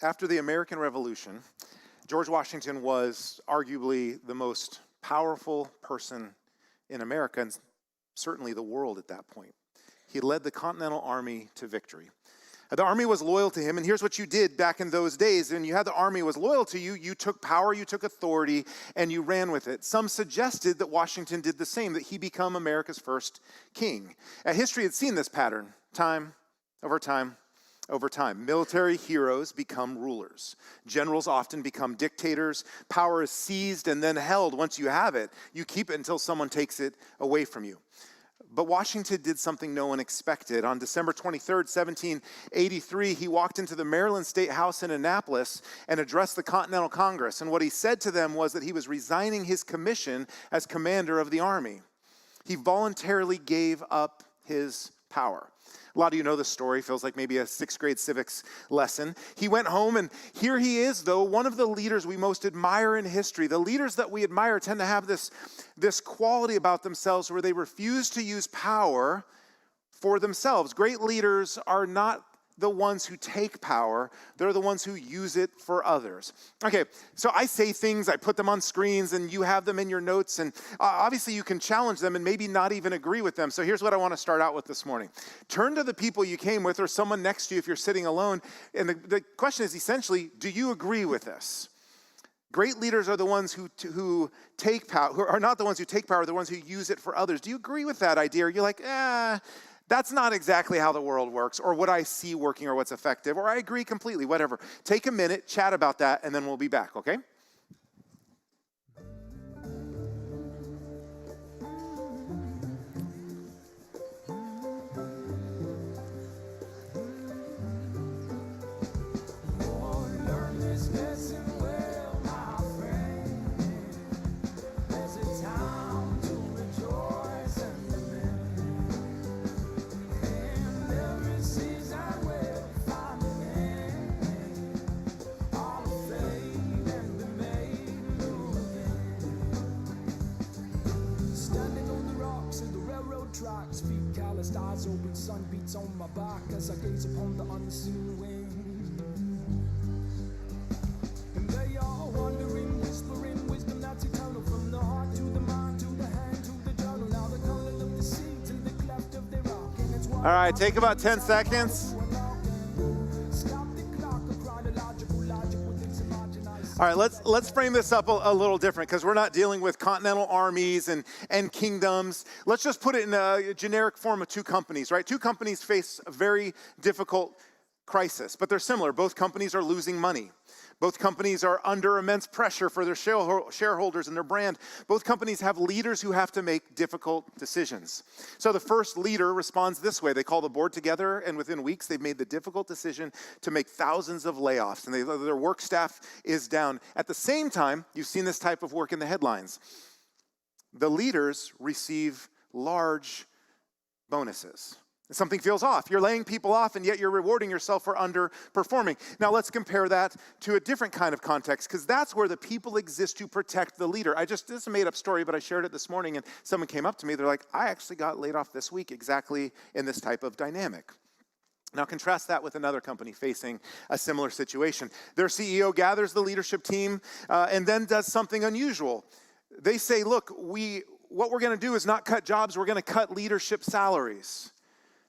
After the American Revolution, George Washington was arguably the most powerful person in America and certainly the world at that point. He led the Continental Army to victory. The army was loyal to him, and here's what you did back in those days. When you had the army was loyal to you, you took power, you took authority, and you ran with it. Some suggested that Washington did the same, that he become America's first king. History had seen this pattern time over time over time. Military heroes become rulers. Generals often become dictators. Power is seized and then held. Once you have it, you keep it until someone takes it away from you. But Washington did something no one expected. On December 23rd, 1783, he walked into the Maryland State House in Annapolis and addressed the Continental Congress. And what he said to them was that he was resigning his commission as commander of the army. He voluntarily gave up his power. A lot of you know this story. Feels like maybe a 6th grade civics lesson. He went home, and here he is, though, one of the leaders we most admire in history. The leaders that we admire tend to have this quality about themselves where they refuse to use power for themselves. Great leaders are not the ones who take power. They're the ones who use it for others. Okay, so I say things, I put them on screens, and you have them in your notes, and obviously you can challenge them and maybe not even agree with them. So here's what I want to start out with this morning. Turn to the people you came with or someone next to you if you're sitting alone, and the question is essentially, do you agree with this? Great leaders are the ones who take power, who are not the ones who take power, the ones who use it for others. Do you agree with that idea? Or you're like, that's not exactly how the world works, or what I see working, or what's effective, or I agree completely, whatever. Take a minute, chat about that, and then we'll be back, okay? Eyes open, sun beats on my back as I gaze upon the unseen wind. And they are wandering, whispering wisdom that's eternal, from the heart to the mind, to the hand, to the journal. Now the color of the sea to the cleft of their rock. And it's all right, take about 10 seconds. All right, let's frame this up a little different, because we're not dealing with continental armies and kingdoms. Let's just put it in a generic form of two companies, right? Two companies face a very difficult crisis, but they're similar. Both companies are losing money. Both companies are under immense pressure for their shareholders and their brand. Both companies have leaders who have to make difficult decisions. So the first leader responds this way. They call the board together, and within weeks, they've made the difficult decision to make thousands of layoffs, and their work staff is down. At the same time, you've seen this type of work in the headlines. The leaders receive large bonuses. Something feels off. You're laying people off, and yet you're rewarding yourself for underperforming. Now let's compare that to a different kind of context, because that's where the people exist to protect the leader. This is a made-up story, but I shared it this morning, and someone came up to me. They're like, I actually got laid off this week exactly in this type of dynamic. Now contrast that with another company facing a similar situation. Their CEO gathers the leadership team and then does something unusual. They say, look, what we're going to do is not cut jobs, we're going to cut leadership salaries.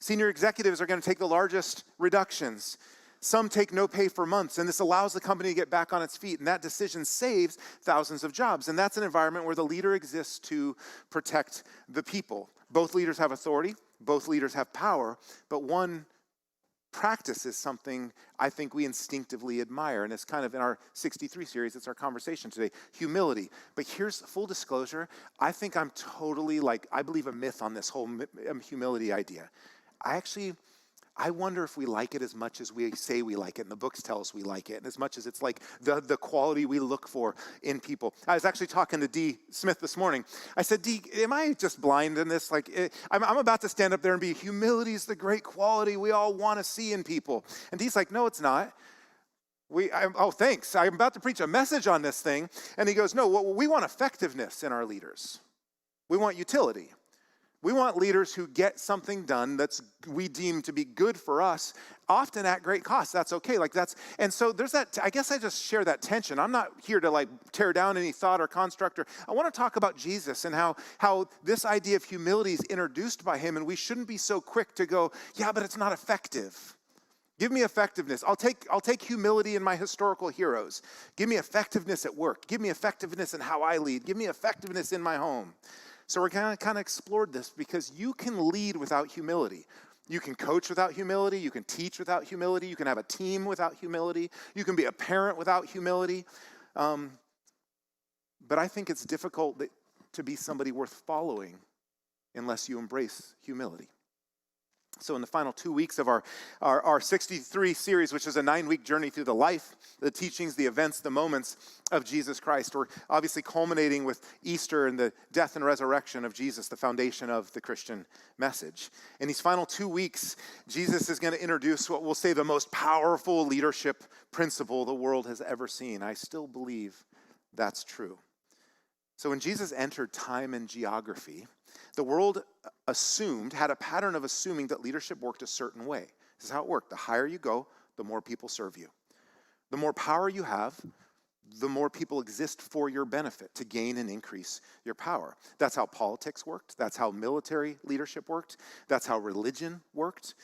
Senior executives are going to take the largest reductions. Some take no pay for months, and this allows the company to get back on its feet, and that decision saves thousands of jobs. And that's an environment where the leader exists to protect the people. Both leaders have authority, both leaders have power, but one practices something I think we instinctively admire, and it's kind of in our 63 series, it's our conversation today, humility. But here's full disclosure, I think I'm totally I believe a myth on this whole humility idea. I wonder if we like it as much as we say we like it, and the books tell us we like it, and as much as it's like the quality we look for in people. I was actually talking to Dee Smith this morning. I said, Dee, am I just blind in this? I'm about to stand up there and be, humility is the great quality we all want to see in people. And Dee's like, no, it's not. Thanks. I'm about to preach a message on this thing. And he goes, no, we want effectiveness in our leaders. We want utility. We want leaders who get something done that's we deem to be good for us, often at great cost. That's okay. And so there's that. I guess I just share that tension. I'm not here to tear down any thought or construct. I want to talk about Jesus and how this idea of humility is introduced by him, and we shouldn't be so quick to go, yeah, but it's not effective. Give me effectiveness. I'll take humility in my historical heroes. Give me effectiveness at work. Give me effectiveness in how I lead. Give me effectiveness in my home. So we're kind of explored this because you can lead without humility. You can coach without humility. You can teach without humility. You can have a team without humility. You can be a parent without humility. But I think it's difficult to be somebody worth following unless you embrace humility. So in the final 2 weeks of our 63 series, which is a 9-week journey through the life, the teachings, the events, the moments of Jesus Christ, we're obviously culminating with Easter and the death and resurrection of Jesus, the foundation of the Christian message. In these final 2 weeks, Jesus is going to introduce what we'll say the most powerful leadership principle the world has ever seen. I still believe that's true. So when Jesus entered time and geography, the world had a pattern of assuming that leadership worked a certain way. This is how it worked. The higher you go, the more people serve you. The more power you have, the more people exist for your benefit to gain and increase your power. That's how politics worked. That's how military leadership worked. That's how religion worked.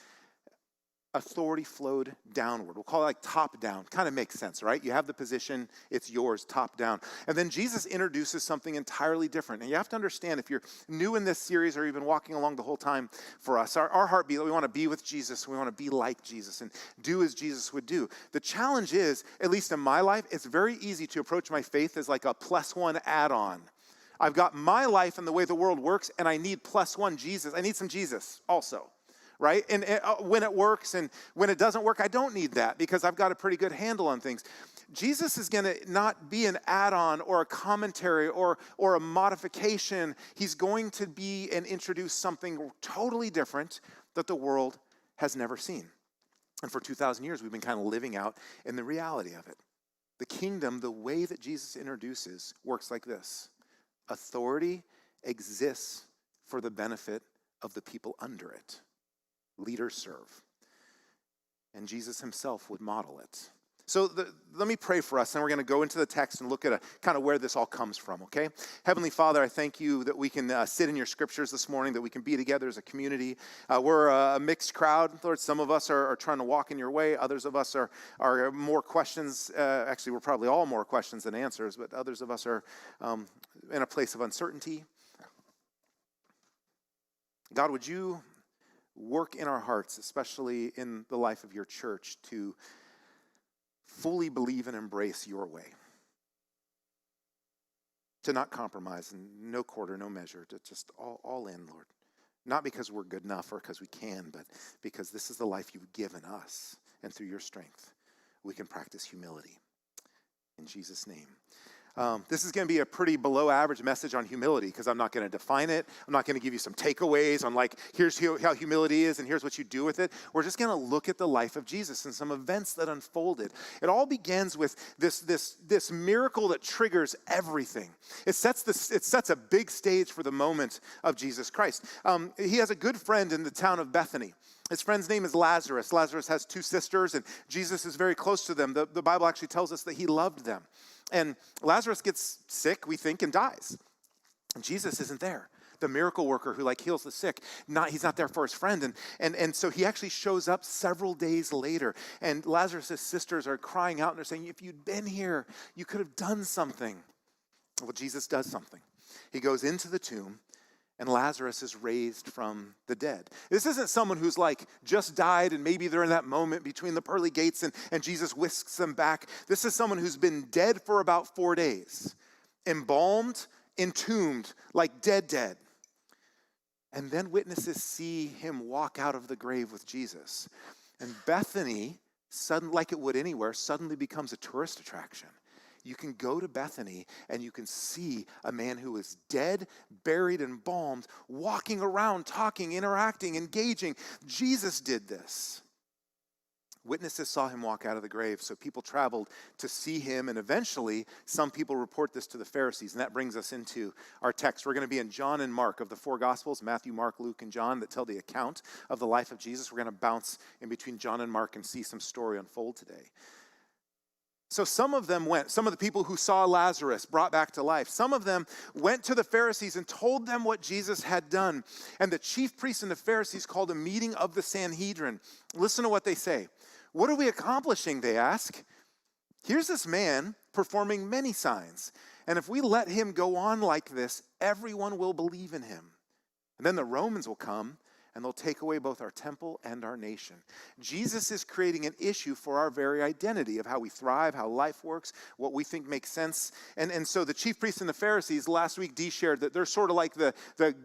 Authority flowed downward. We'll call it top down. Kind of makes sense, right? You have the position, it's yours, top down. And then Jesus introduces something entirely different. And you have to understand, if you're new in this series or even walking along the whole time for us, our heartbeat, we want to be with Jesus. We want to be like Jesus and do as Jesus would do. The challenge is, at least in my life, it's very easy to approach my faith as like a +1 add-on. I've got my life and the way the world works, and I need +1 Jesus. I need some Jesus also. Right? And when it works and when it doesn't work, I don't need that because I've got a pretty good handle on things. Jesus is going to not be an add-on or a commentary or a modification. He's going to be and introduce something totally different that the world has never seen. And for 2,000 years, we've been kind of living out in the reality of it. The kingdom, the way that Jesus introduces, works like this. Authority exists for the benefit of the people under it. Leaders serve. And Jesus himself would model it. So let me pray for us, and we're going to go into the text and look at kind of where this all comes from, okay? Heavenly Father, I thank you that we can sit in your scriptures this morning, that we can be together as a community. We're a mixed crowd, Lord. Some of us are trying to walk in your way. Others of us are more questions. Actually, we're probably all more questions than answers, but others of us are in a place of uncertainty. God, would you work in our hearts, especially in the life of your church, to fully believe and embrace your way. To not compromise, and no quarter, no measure, to just all in, Lord. Not because we're good enough or because we can, but because this is the life you've given us. And through your strength, we can practice humility. In Jesus' name. This is going to be a pretty below average message on humility because I'm not going to define it. I'm not going to give you some takeaways on here's how humility is and here's what you do with it. We're just going to look at the life of Jesus and some events that unfolded. It all begins with this miracle that triggers everything. It sets a big stage for the moment of Jesus Christ. He has a good friend in the town of Bethany. His friend's name is Lazarus. Lazarus has 2 sisters, and Jesus is very close to them. The Bible actually tells us that he loved them. And Lazarus gets sick, we think, and dies. And Jesus isn't there. The miracle worker who heals the sick, he's not there for his friend. And so he actually shows up several days later. And Lazarus' sisters are crying out and they're saying, if you'd been here, you could have done something. Well, Jesus does something. He goes into the tomb, and Lazarus is raised from the dead. This isn't someone who's just died and maybe they're in that moment between the pearly gates and Jesus whisks them back. This is someone who's been dead for about 4 days, embalmed, entombed, dead. And then witnesses see him walk out of the grave with Jesus. And Bethany, like it would anywhere, suddenly becomes a tourist attraction. You can go to Bethany and you can see a man who is dead, buried, and embalmed, walking around, talking, interacting, engaging. Jesus did this. Witnesses saw him walk out of the grave, so people traveled to see him, and eventually some people report this to the Pharisees, and that brings us into our text. We're going to be in John and Mark of the four Gospels, Matthew, Mark, Luke, and John, that tell the account of the life of Jesus. We're going to bounce in between John and Mark and see some story unfold today. So some of them went, some of the people who saw Lazarus brought back to life, some of them went to the Pharisees and told them what Jesus had done. And the chief priests and the Pharisees called a meeting of the Sanhedrin. Listen to what they say. What are we accomplishing, they ask. Here's this man performing many signs, and if we let him go on like this, everyone will believe in him. And then the Romans will come, and they'll take away both our temple and our nation. Jesus is creating an issue for our very identity of how we thrive, how life works, what we think makes sense. And so the chief priests and the Pharisees, last week Dee shared that they're sort of like the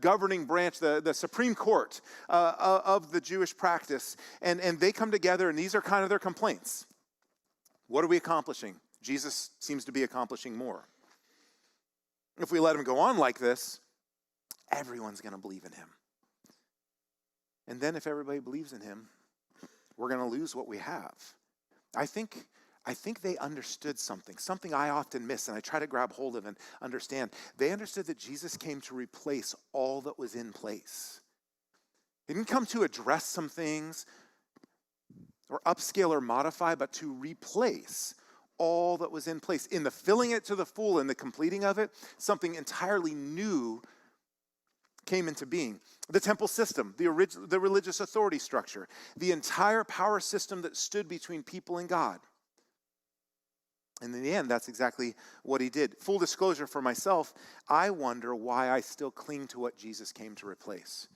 governing branch, the Supreme Court of the Jewish practice. And they come together, and these are kind of their complaints. What are we accomplishing? Jesus seems to be accomplishing more. If we let him go on like this, everyone's going to believe in him. And then if everybody believes in him, we're going to lose what we have. I think they understood something I often miss and I try to grab hold of and understand. They understood that Jesus came to replace all that was in place. He didn't come to address some things or upscale or modify, but to replace all that was in place. In the filling it to the full and the completing of it, something entirely new came into being. The temple system, the religious authority structure, the entire power system that stood between people and God. And in the end, that's exactly what he did. Full disclosure for myself, I wonder why I still cling to what Jesus came to replace.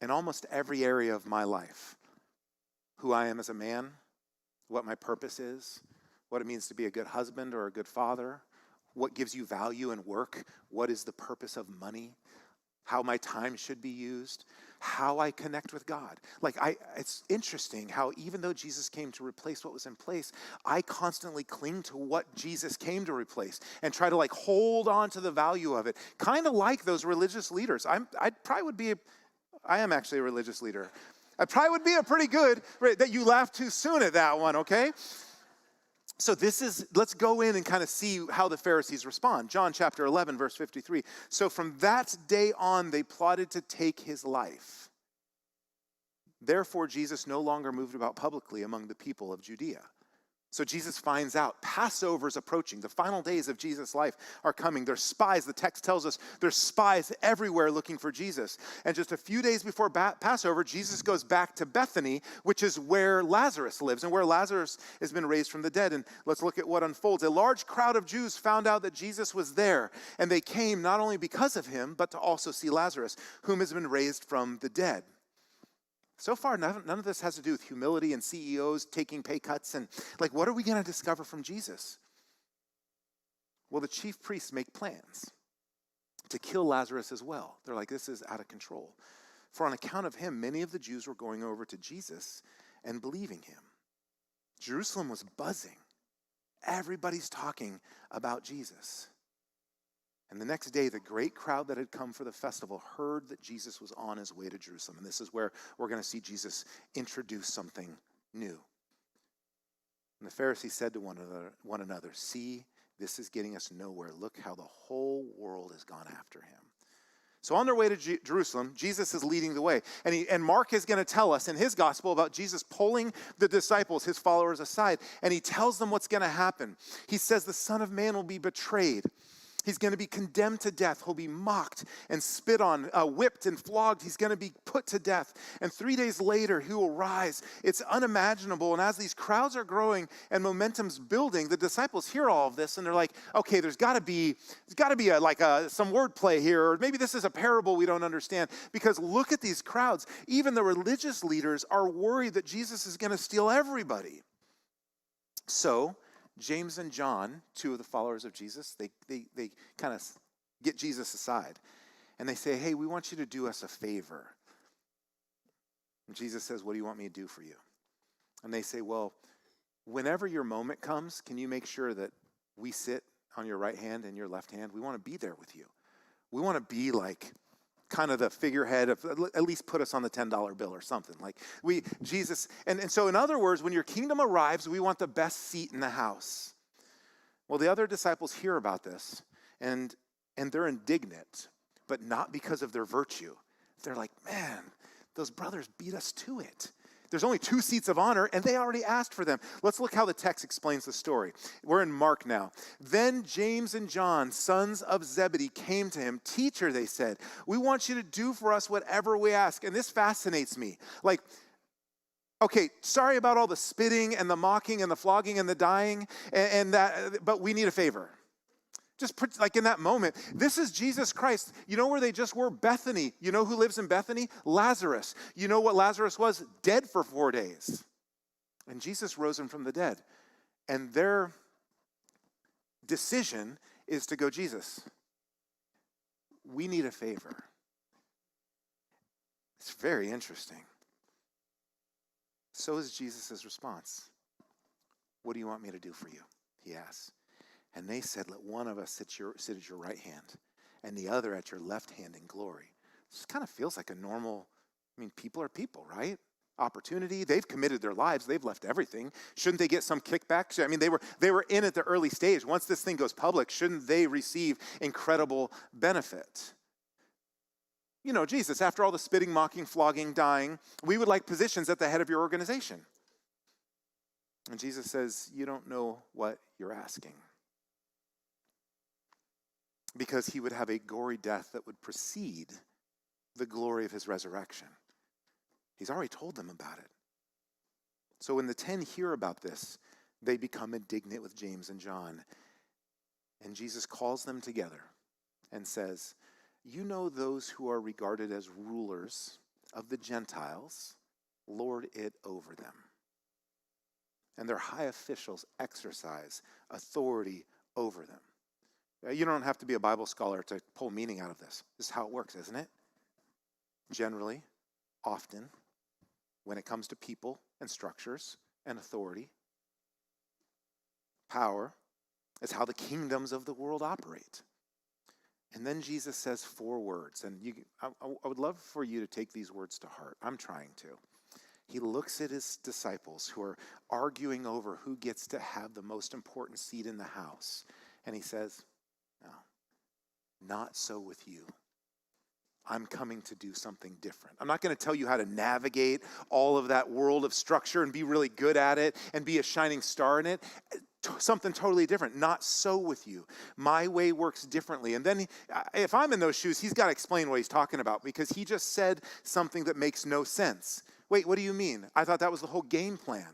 In almost every area of my life, who I am as a man, what my purpose is, what it means to be a good husband or a good father, what gives you value in work, what is the purpose of money, how my time should be used, how I connect with God. It's interesting how even though Jesus came to replace what was in place, I constantly cling to what Jesus came to replace and try to hold on to the value of it. Kind of like those religious leaders. I am actually a religious leader. I probably would be a pretty good, right, that you laughed too soon at that one, okay? So let's go in and kind of see how the Pharisees respond. John chapter 11, verse 53. So from that day on, they plotted to take his life. Therefore, Jesus no longer moved about publicly among the people of Judea. So Jesus finds out Passover is approaching. The final days of Jesus' life are coming. There's spies. The text tells us there's spies everywhere looking for Jesus. And just a few days before Passover, Jesus goes back to Bethany, which is where Lazarus lives and where Lazarus has been raised from the dead. And let's look at what unfolds. A large crowd of Jews found out that Jesus was there, and they came not only because of him, but to also see Lazarus, whom has been raised from the dead. So far, none of this has to do with humility and CEOs taking pay cuts. And what are we going to discover from Jesus? Well, the chief priests make plans to kill Lazarus as well. They're like, this is out of control. For on account of him, many of the Jews were going over to Jesus and believing him. Jerusalem was buzzing. Everybody's talking about Jesus. And the next day, the great crowd that had come for the festival heard that Jesus was on his way to Jerusalem. And this is where we're going to see Jesus introduce something new. And the Pharisees said to one another, see, this is getting us nowhere. Look how the whole world has gone after him. So on their way to Jerusalem, Jesus is leading the way. And Mark is going to tell us in his gospel about Jesus pulling the disciples, his followers, aside. And he tells them what's going to happen. He says the Son of Man will be betrayed. He's going to be condemned to death. He'll be mocked and spit on, whipped and flogged. He's going to be put to death. And 3 days later, he will rise. It's unimaginable. And as these crowds are growing and momentum's building, the disciples hear all of this and they're like, okay, there's got to be some wordplay here. Or maybe this is a parable we don't understand. Because look at these crowds. Even the religious leaders are worried that Jesus is going to steal everybody. So James and John, two of the followers of Jesus, they kind of get Jesus aside. And they say, hey, we want you to do us a favor. And Jesus says, what do you want me to do for you? And they say, well, whenever your moment comes, can you make sure that we sit on your right hand and your left hand? We want to be there with you. We want to be like kind of the figurehead of at least put us on the $10 bill or something. Like Jesus, and so in other words, when your kingdom arrives, we want the best seat in the house. Well, the other disciples hear about this and they're indignant, but not because of their virtue. They're like, man, those brothers beat us to it. There's only 2 seats of honor, and they already asked for them. Let's look how the text explains the story. We're in Mark now. Then James and John, sons of Zebedee, came to him. Teacher, they said, we want you to do for us whatever we ask. And this fascinates me. Like, okay, sorry about all the spitting and the mocking and the flogging and the dying, and that, but we need a favor. Just put, like in that moment, this is Jesus Christ. You know where they just were? Bethany. You know who lives in Bethany? Lazarus. You know what Lazarus was? Dead for 4 days. And Jesus rose him from the dead. And their decision is to go, Jesus, we need a favor. It's very interesting. So is Jesus' response. What do you want me to do for you? He asks. And they said, let one of us sit at your right hand and the other at your left hand in glory. This kind of feels like a normal, people are people, right? Opportunity. They've committed their lives. They've left everything. Shouldn't they get some kickback? They were in at the early stage. Once this thing goes public, shouldn't they receive incredible benefit? You know, Jesus, after all the spitting, mocking, flogging, dying, we would like positions at the head of your organization. And Jesus says, you don't know what you're asking. Because he would have a gory death that would precede the glory of his resurrection. He's already told them about it. So when the 10 hear about this, they become indignant with James and John. And Jesus calls them together and says, you know those who are regarded as rulers of the Gentiles, lord it over them. And their high officials exercise authority over them. You don't have to be a Bible scholar to pull meaning out of this. This is how it works, isn't it? Generally, often, when it comes to people and structures and authority, power is how the kingdoms of the world operate. And then Jesus says 4 words, and I would love for you to take these words to heart. I'm trying to. He looks at his disciples who are arguing over who gets to have the most important seat in the house, and he says, no, not so with you. I'm coming to do something different. I'm not going to tell you how to navigate all of that world of structure and be really good at it and be a shining star in it. Something totally different. Not so with you. My way works differently. And then if I'm in those shoes, he's got to explain what he's talking about because he just said something that makes no sense. Wait, what do you mean? I thought that was the whole game plan.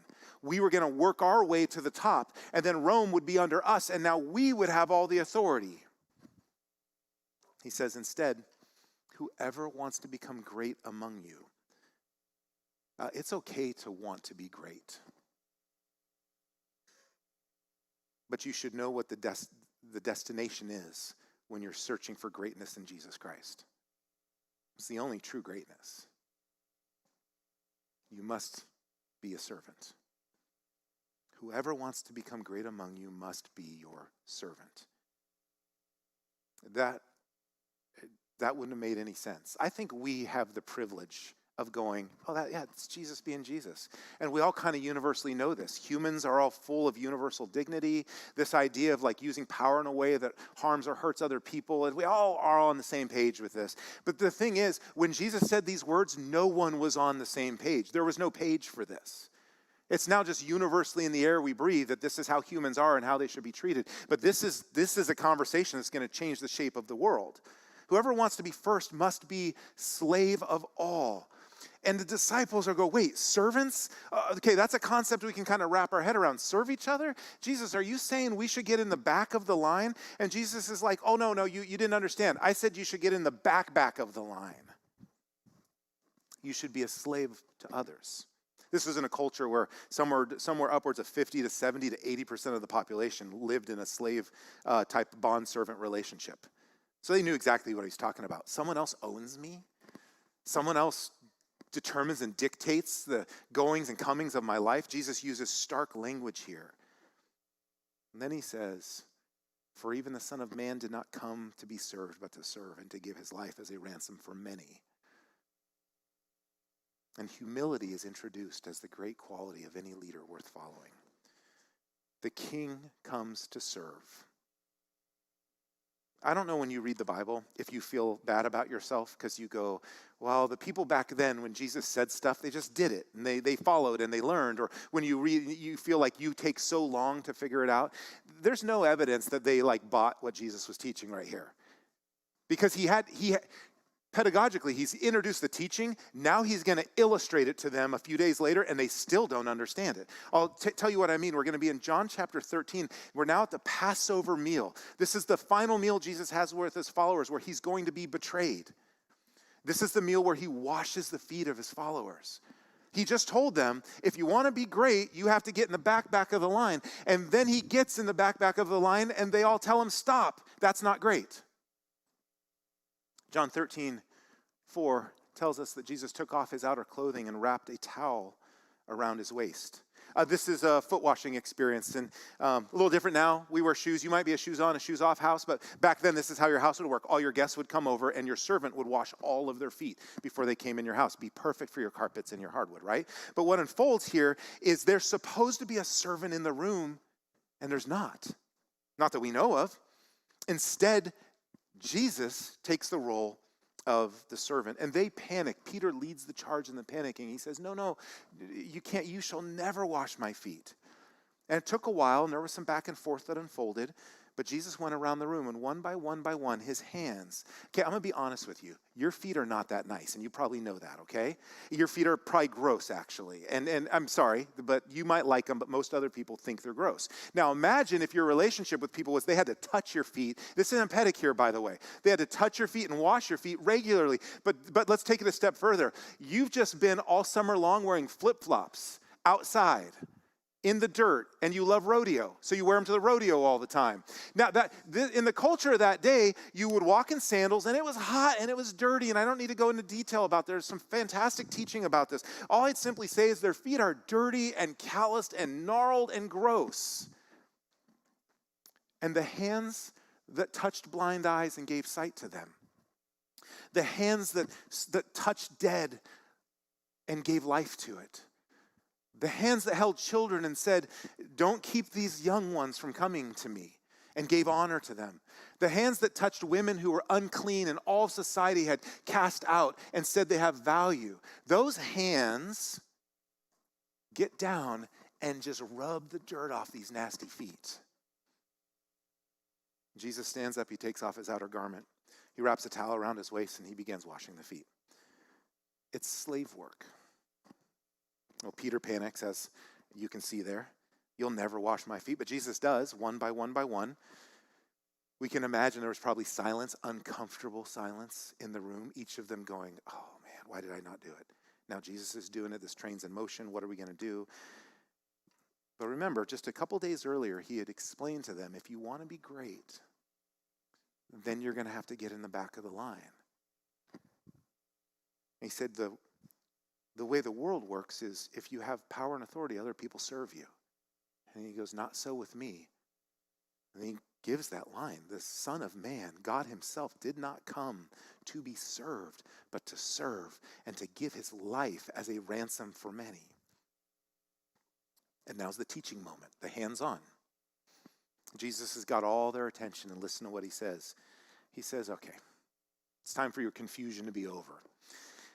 We were going to work our way to the top, and then Rome would be under us, and now we would have all the authority. He says instead, whoever wants to become great among you, it's okay to want to be great. But you should know what the destination is when you're searching for greatness in Jesus Christ. It's the only true greatness. You must be a servant. Whoever wants to become great among you must be your servant. That wouldn't have made any sense. I think we have the privilege of going, it's Jesus being Jesus. And we all kind of universally know this. Humans are all full of universal dignity, this idea of like using power in a way that harms or hurts other people, and we all are on the same page with this. But the thing is, when Jesus said these words, no one was on the same page. There was no page for this. It's now just universally in the air we breathe that this is how humans are and how they should be treated. But this is a conversation that's going to change the shape of the world. Whoever wants to be first must be slave of all. And the disciples are wait, servants? Okay, that's a concept we can kind of wrap our head around. Serve each other? Jesus, are you saying we should get in the back of the line? And Jesus is like, oh, no, you didn't understand. I said you should get in the back of the line. You should be a slave to others. This was in a culture where somewhere upwards of 50 to 70 to 80% of the population lived in a slave type bond-servant relationship. So they knew exactly what he's talking about. Someone else owns me. Someone else determines and dictates the goings and comings of my life. Jesus uses stark language here. And then he says, For even the Son of Man did not come to be served, but to serve and to give his life as a ransom for many. And humility is introduced as the great quality of any leader worth following. The king comes to serve. I don't know when you read the Bible if you feel bad about yourself because you go, well, the people back then when Jesus said stuff, they just did it and they followed and they learned. Or when you read, you feel like you take so long to figure it out. There's no evidence that they bought what Jesus was teaching right here. Because he pedagogically, he's introduced the teaching. Now he's going to illustrate it to them a few days later, and they still don't understand it. I'll tell you what I mean. We're going to be in John chapter 13. We're now at the Passover meal. This is the final meal Jesus has with his followers where he's going to be betrayed. This is the meal where he washes the feet of his followers. He just told them, if you want to be great, you have to get in the back of the line. And then he gets in the back of the line, and they all tell him, stop. That's not great. John 13:4 tells us that Jesus took off his outer clothing and wrapped a towel around his waist. This is a foot washing experience, and a little different now. We wear shoes. You might be a shoes on, a shoes off house, but back then this is how your house would work. All your guests would come over, and your servant would wash all of their feet before they came in your house. Be perfect for your carpets and your hardwood, right? But what unfolds here is there's supposed to be a servant in the room, and there's not. Not that we know of. Instead, Jesus takes the role of the servant, and they panic. Peter leads the charge in the panicking. He says, no, you can't, you shall never wash my feet. And it took a while, and there was some back and forth that unfolded, but Jesus went around the room, and one by one, his hands. Okay, I'm going to be honest with you. Your feet are not that nice, and you probably know that, okay? Your feet are probably gross, actually. And I'm sorry, but you might like them, but most other people think they're gross. Now, imagine if your relationship with people was they had to touch your feet. This isn't a pedicure, by the way. They had to touch your feet and wash your feet regularly. But let's take it a step further. You've just been all summer long wearing flip-flops outside in the dirt, and you love rodeo, so you wear them to the rodeo all the time. Now, in the culture of that day, you would walk in sandals, and it was hot, and it was dirty, and I don't need to go into detail about There's some fantastic teaching about this. All I'd simply say is their feet are dirty and calloused and gnarled and gross. And the hands that touched blind eyes and gave sight to them, the hands that touched dead and gave life to it, the hands that held children and said, don't keep these young ones from coming to me, and gave honor to them. The hands that touched women who were unclean and all of society had cast out and said they have value. Those hands get down and just rub the dirt off these nasty feet. Jesus stands up, he takes off his outer garment. He wraps a towel around his waist and he begins washing the feet. It's slave work. Well, Peter panics, as you can see there. You'll never wash my feet. But Jesus does, one by one. We can imagine there was probably silence, uncomfortable silence in the room, each of them going, oh man, why did I not do it? Now Jesus is doing it. This train's in motion. What are we going to do? But remember, just a couple days earlier, he had explained to them, if you want to be great, then you're going to have to get in the back of the line. He said the way the world works is if you have power and authority, other people serve you. And he goes, not so with me. And he gives that line. The Son of Man, God himself, did not come to be served, but to serve and to give his life as a ransom for many. And now's the teaching moment, the hands-on. Jesus has got all their attention, and listen to what he says. He says, okay, it's time for your confusion to be over.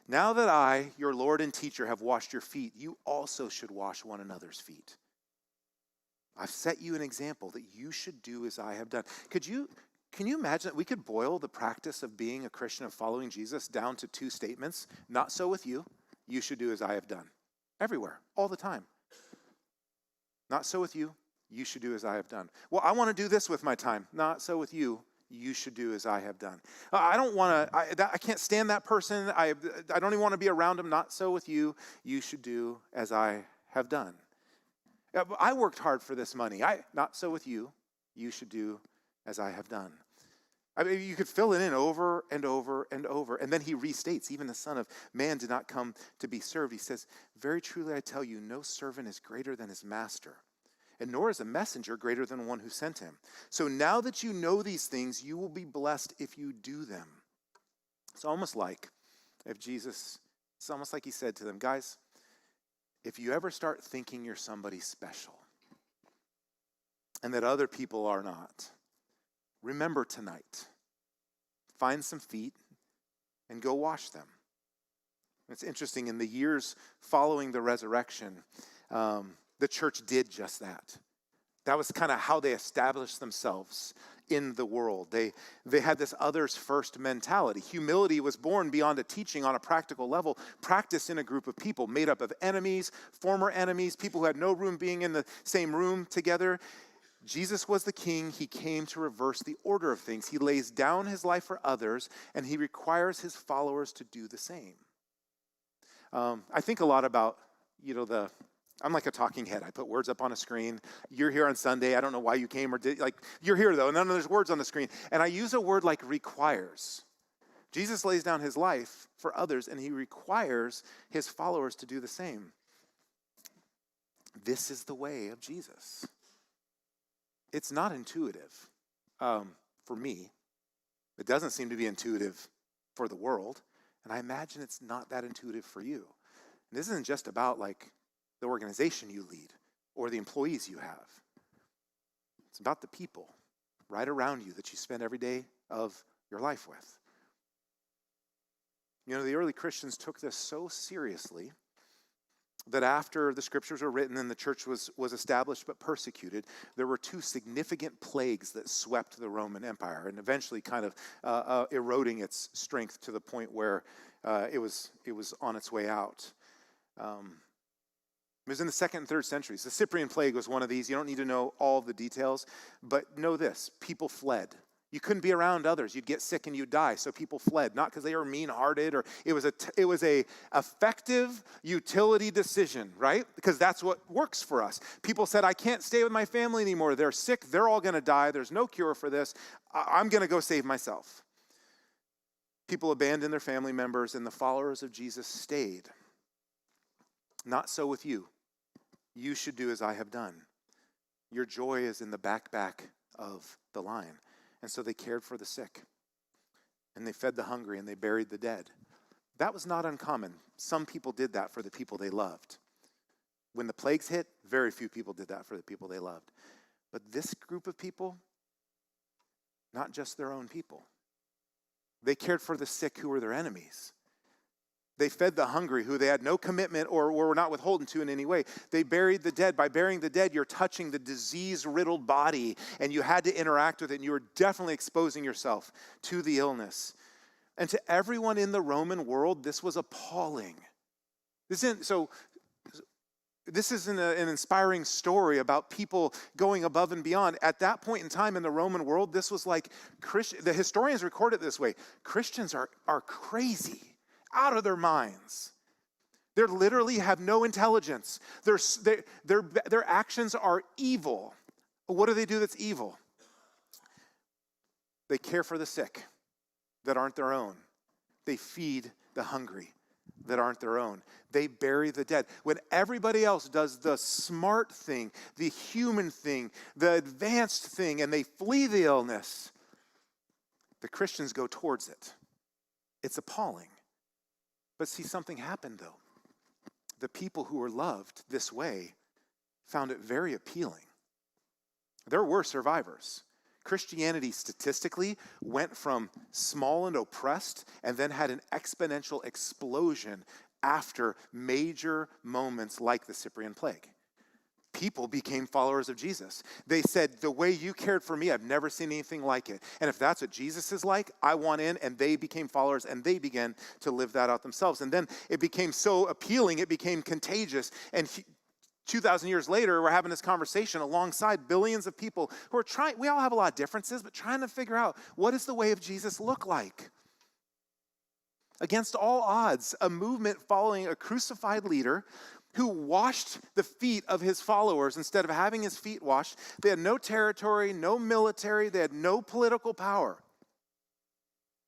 Now that I, your Lord and teacher, have washed your feet, you also should wash one another's feet. I've set you an example that you should do as I have done. Can you imagine that we could boil the practice of being a Christian, of following Jesus, down to two statements? Not so with you. You should do as I have done. Everywhere, all the time. Not so with you. You should do as I have done. Well, I want to do this with my time. Not so with you. You should do as I have done. I don't want to, I can't stand that person. I don't even want to be around him. Not so with you. You should do as I have done. I worked hard for this money. Not so with you. You should do as I have done. I mean, you could fill it in over and over and over. And then he restates, even the Son of Man did not come to be served. He says, very truly I tell you, no servant is greater than his master. and nor is a messenger greater than one who sent him. So now that you know these things, you will be blessed if you do them. It's almost like it's almost like he said to them, guys, if you ever start thinking you're somebody special and that other people are not, remember tonight, find some feet and go wash them. It's interesting, in the years following the resurrection, the church did just that. That was kind of how they established themselves in the world. They had this others first mentality. Humility was born beyond a teaching on a practical level, practiced in a group of people made up of enemies, former enemies, people who had no room being in the same room together. Jesus was the king. He came to reverse the order of things. He lays down his life for others, and he requires his followers to do the same. I think a lot about, I'm like a talking head. I put words up on a screen. You're here on Sunday. I don't know why you came or did. You're here though. None of there's words on the screen. And I use a word like requires. Jesus lays down his life for others, and he requires his followers to do the same. This is the way of Jesus. It's not intuitive for me. It doesn't seem to be intuitive for the world. And I imagine it's not that intuitive for you. And this isn't just about the organization you lead or the employees you have. It's about the people right around you that you spend every day of your life with. The early Christians took this so seriously that after the scriptures were written and the church was established but persecuted, there were 2 significant plagues that swept the Roman Empire and eventually kind of eroding its strength to the point where it was on its way out. It was in the 2nd and 3rd centuries. The Cyprian plague was one of these. You don't need to know all the details, but know this: people fled. You couldn't be around others. You'd get sick and you'd die. So people fled, not because they were mean-hearted, or it was a effective utility decision, right? Because that's what works for us. People said, I can't stay with my family anymore. They're sick. They're all going to die. There's no cure for this. I'm going to go save myself. People abandoned their family members, and the followers of Jesus stayed. Not so with you. You should do as I have done. Your joy is in the backpack of the lion. And so they cared for the sick, and they fed the hungry, and they buried the dead. That was not uncommon. Some people did that for the people they loved. When the plagues hit, very few people did that for the people they loved. But this group of people, not just their own people. They cared for the sick who were their enemies. They fed the hungry who they had no commitment or were not withholden to in any way. They buried the dead. By burying the dead, you're touching the disease-riddled body, and you had to interact with it, and you were definitely exposing yourself to the illness. And to everyone in the Roman world, this was appalling. This isn't an inspiring story about people going above and beyond. At that point in time in the Roman world, this was like, the historians record it this way: Christians are crazy, out of their minds. They literally have no intelligence. Their actions are evil. What do they do that's evil? They care for the sick that aren't their own. They feed the hungry that aren't their own. They bury the dead. When everybody else does the smart thing, the human thing, the advanced thing, and they flee the illness, the Christians go towards it. It's appalling. But see, something happened though. The people who were loved this way found it very appealing. There were survivors. Christianity statistically went from small and oppressed and then had an exponential explosion after major moments like the Cyprian plague. People became followers of Jesus. They said, the way you cared for me, I've never seen anything like it. And if that's what Jesus is like, I want in. And they became followers, and they began to live that out themselves. And then it became so appealing, it became contagious. And 2,000 years later, we're having this conversation alongside billions of people who are trying, we all have a lot of differences, but trying to figure out, what does the way of Jesus look like? Against all odds, a movement following a crucified leader who washed the feet of his followers instead of having his feet washed. They had no territory, no military, they had no political power.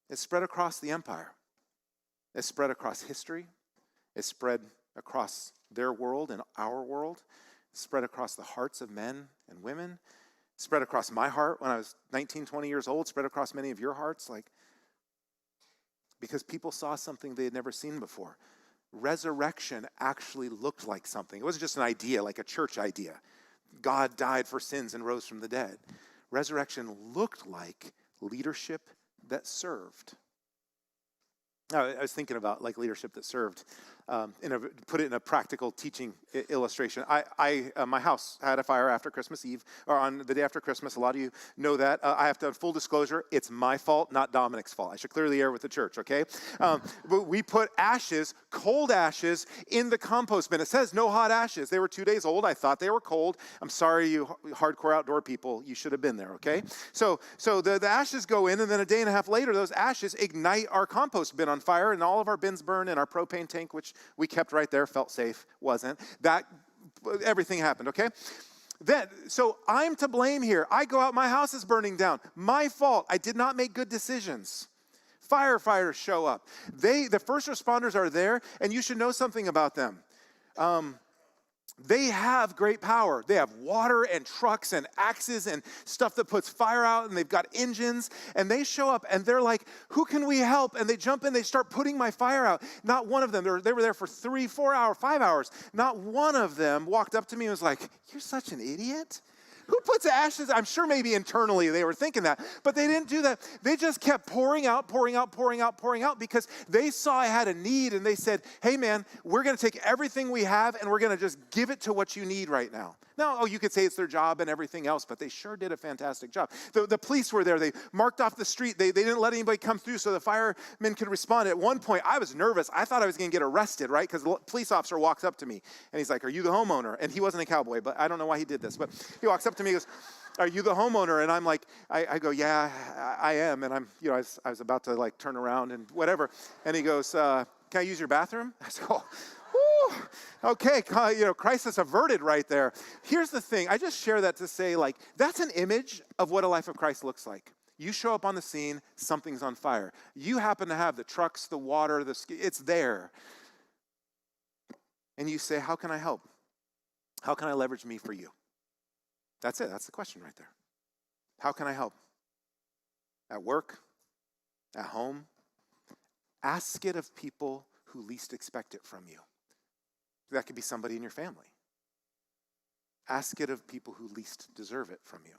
It spread across the empire. It spread across history. It spread across their world and our world. spread across the hearts of men and women, spread across my heart when I was 19, 20 years old, spread across many of your hearts, because people saw something they had never seen before. Resurrection actually looked like something. It wasn't just an idea, like a church idea. God died for sins and rose from the dead. Resurrection looked like leadership that served. I was thinking about leadership that served. Put it in a practical teaching illustration. My house had a fire after Christmas Eve, or on the day after Christmas. A lot of you know that. I have to have full disclosure. It's my fault, not Dominic's fault. I should clear the air with the church, okay? But we put ashes, cold ashes, in the compost bin. It says no hot ashes. They were 2 days old. I thought they were cold. I'm sorry, you hardcore outdoor people. You should have been there, okay? So the ashes go in, and then a day and a half later, those ashes ignite our compost bin on fire, and all of our bins burn, and our propane tank, which we kept right there, felt safe, wasn't. Everything happened, okay? So I'm to blame here. I go out, my house is burning down. My fault. I did not make good decisions. Firefighters show up. The first responders are there, and you should know something about them. They have great power. They have water and trucks and axes and stuff that puts fire out, and they've got engines, and they show up, and they're like, who can we help? And they jump in, they start putting my fire out. Not one of them, they were there for 3, 4 hours, 5 hours. Not one of them walked up to me and was like, you're such an idiot. Who puts ashes? I'm sure maybe internally they were thinking that, but they didn't do that. They just kept pouring out because they saw I had a need, and they said, hey man, we're going to take everything we have and we're going to just give it to what you need right now. Now, you could say it's their job and everything else, but they sure did a fantastic job. The police were there. They marked off the street. They didn't let anybody come through so the firemen could respond. At one point, I was nervous. I thought I was going to get arrested, right? Because the police officer walks up to me, and he's like, are you the homeowner? And he wasn't a cowboy, but I don't know why he did this. But he walks up to me and goes, are you the homeowner? And I'm like, I go, yeah, I am. And I was about to turn around and whatever. And he goes, can I use your bathroom? I said, oh. Okay, crisis averted right there. Here's the thing. I just share that to say, that's an image of what a life of Christ looks like. You show up on the scene, something's on fire. You happen to have the trucks, the water, it's there. And you say, how can I help? How can I leverage me for you? That's it. That's the question right there. How can I help? At work? At home? Ask it of people who least expect it from you. That could be somebody in your family. Ask it of people who least deserve it from you.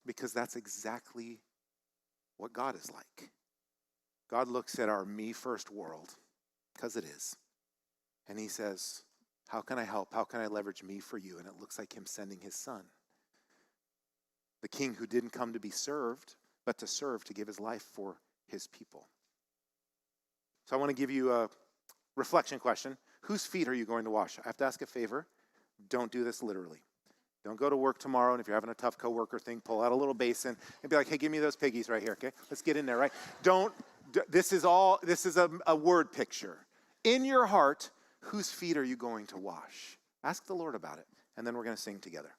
Because that's exactly what God is like. God looks at our me-first world, because it is, and he says, how can I help? How can I leverage me for you? And it looks like him sending his son. The king who didn't come to be served, but to serve, to give his life for his people. So I want to give you a reflection question. Whose feet are you going to wash? I have to ask a favor. Don't do this literally. Don't go to work tomorrow, and if you're having a tough coworker thing, pull out a little basin and be like, hey, give me those piggies right here, okay? Let's get in there, right? This is a word picture. In your heart, whose feet are you going to wash? Ask the Lord about it, and then we're going to sing together.